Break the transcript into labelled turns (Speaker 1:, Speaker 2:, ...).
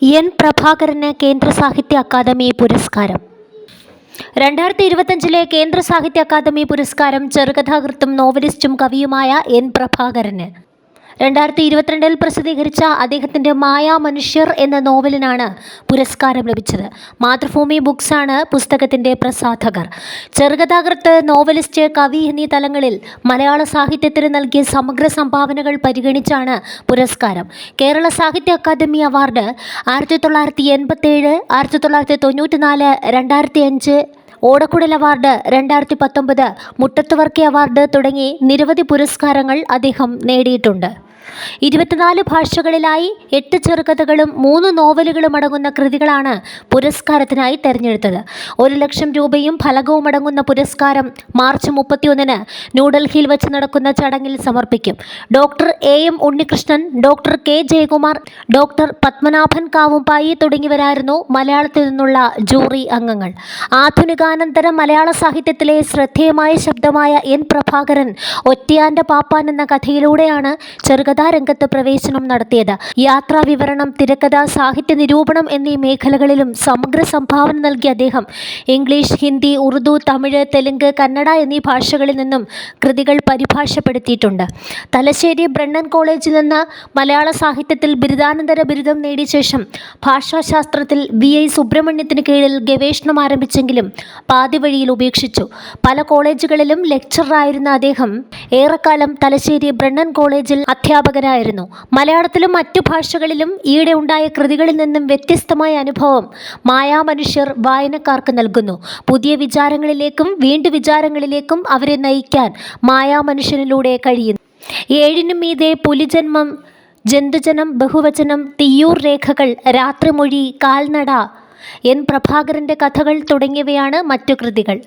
Speaker 1: N Prabhakaran കേന്ദ്ര സാഹിത്യ academy പുരസ്കാരം. 2025 കേന്ദ്ര സാഹിത്യ അക്കാദമി പുരസ്കാരം ചെറുകഥാകൃത്തും നോവലിസ്റ്റും കവിയുമായ എൻ പ്രഭാകരന്. 2022 പ്രസിദ്ധീകരിച്ച അദ്ദേഹത്തിൻ്റെ മായാമനുഷ്യർ എന്ന നോവലിനാണ് പുരസ്കാരം ലഭിച്ചത്. മാതൃഭൂമി ബുക്സാണ് പുസ്തകത്തിൻ്റെ പ്രസാധകർ. ചെറുകഥാകൃത്ത്, നോവലിസ്റ്റ്, കവി എന്നീ തലങ്ങളിൽ മലയാള സാഹിത്യത്തിന് നൽകിയ സമഗ്ര സംഭാവനകൾ പരിഗണിച്ചാണ് പുരസ്കാരം. കേരള സാഹിത്യ അക്കാദമി അവാർഡ് 1987, 1994, 2005, ഓടക്കുഴൽ അവാർഡ് 2019, മുട്ടത്തുവർക്കി അവാർഡ് തുടങ്ങി നിരവധി പുരസ്കാരങ്ങൾ അദ്ദേഹം നേടിയിട്ടുണ്ട്. 24 ഭാഷകളിലായി 8 ചെറുകഥകളും 3 നോവലുകളും അടങ്ങുന്ന കൃതികളാണ് പുരസ്കാരത്തിനായി തെരഞ്ഞെടുത്തത്. 1,00,000 രൂപയും ഫലകവും അടങ്ങുന്ന പുരസ്കാരം മാർച്ച് 31 ന്യൂഡൽഹിയിൽ വെച്ച് നടക്കുന്ന ചടങ്ങിൽ സമർപ്പിക്കും. Doctor AM Unnikrishnan, doctor K Jayakumar, doctor Padmanabhan Kavumbayi തുടങ്ങിയവരായിരുന്നു മലയാളത്തിൽ നിന്നുള്ള ജൂറി അംഗങ്ങൾ. ആധുനികാനന്തര മലയാള സാഹിത്യത്തിലെ ശ്രദ്ധേയമായ ശബ്ദമായ എൻ പ്രഭാകരൻ ഒറ്റയാൻ്റെ പാപ്പാൻ എന്ന കഥയിലൂടെയാണ് ചെറുകഥാരംഗത്ത് പ്രവേശനം നടത്തിയത്. യാത്രാവിവരണം, തിരക്കഥ, സാഹിത്യ നിരൂപണം എന്നീ മേഖലകളിലും സമഗ്ര സംഭാവന നൽകിയ അദ്ദേഹം ഇംഗ്ലീഷ്, ഹിന്ദി, ഉറുദു, തമിഴ്, തെലുങ്ക്, കന്നഡ എന്നീ ഭാഷകളിൽ നിന്നും കൃതികൾ പരിഭാഷപ്പെടുത്തിയിട്ടുണ്ട്. തലശ്ശേരി ബ്രണ്ണൻ കോളേജിൽ നിന്ന് മലയാള സാഹിത്യത്തിൽ ബിരുദാനന്തര ബിരുദം നേടിയ ശേഷം ഭാഷാശാസ്ത്രത്തിൽ VI സുബ്രഹ്മണ്യത്തിന് കീഴിൽ ഗവേഷണം ആരംഭിച്ചെങ്കിലും പാതിവഴിയിൽ ഉപേക്ഷിച്ചു. പല കോളേജുകളിലും ലെക്ചററായിരുന്ന അദ്ദേഹം ഏറെക്കാലം തലശ്ശേരി ബ്രണ്ണൻ കോളേജിൽ അധ്യാപകരായിരുന്നു. മലയാളത്തിലും മറ്റു ഭാഷകളിലും ഈയിടെ ഉണ്ടായ കൃതികളിൽ നിന്നും വ്യത്യസ്തമായ അനുഭവം മായാമനുഷ്യർ വായനക്കാർക്ക് നൽകുന്നു. പുതിയ വിചാരങ്ങളിലേക്കും വീണ്ടും വിചാരങ്ങളിലേക്കും അവരെ നയിക്കാൻ മായാമനുഷ്യനിലൂടെ കഴിയുന്നു. ഏഴിനും മീതെ, പുലിജന്മം, ജന്തുജനം, ബഹുവചനം, തിയ്യൂർ രേഖകൾ, രാത്രിമൊഴി, കാൽനട, എൻ പ്രഭാകരൻ്റെ കഥകൾ തുടങ്ങിയവയാണ് മറ്റു കൃതികൾ.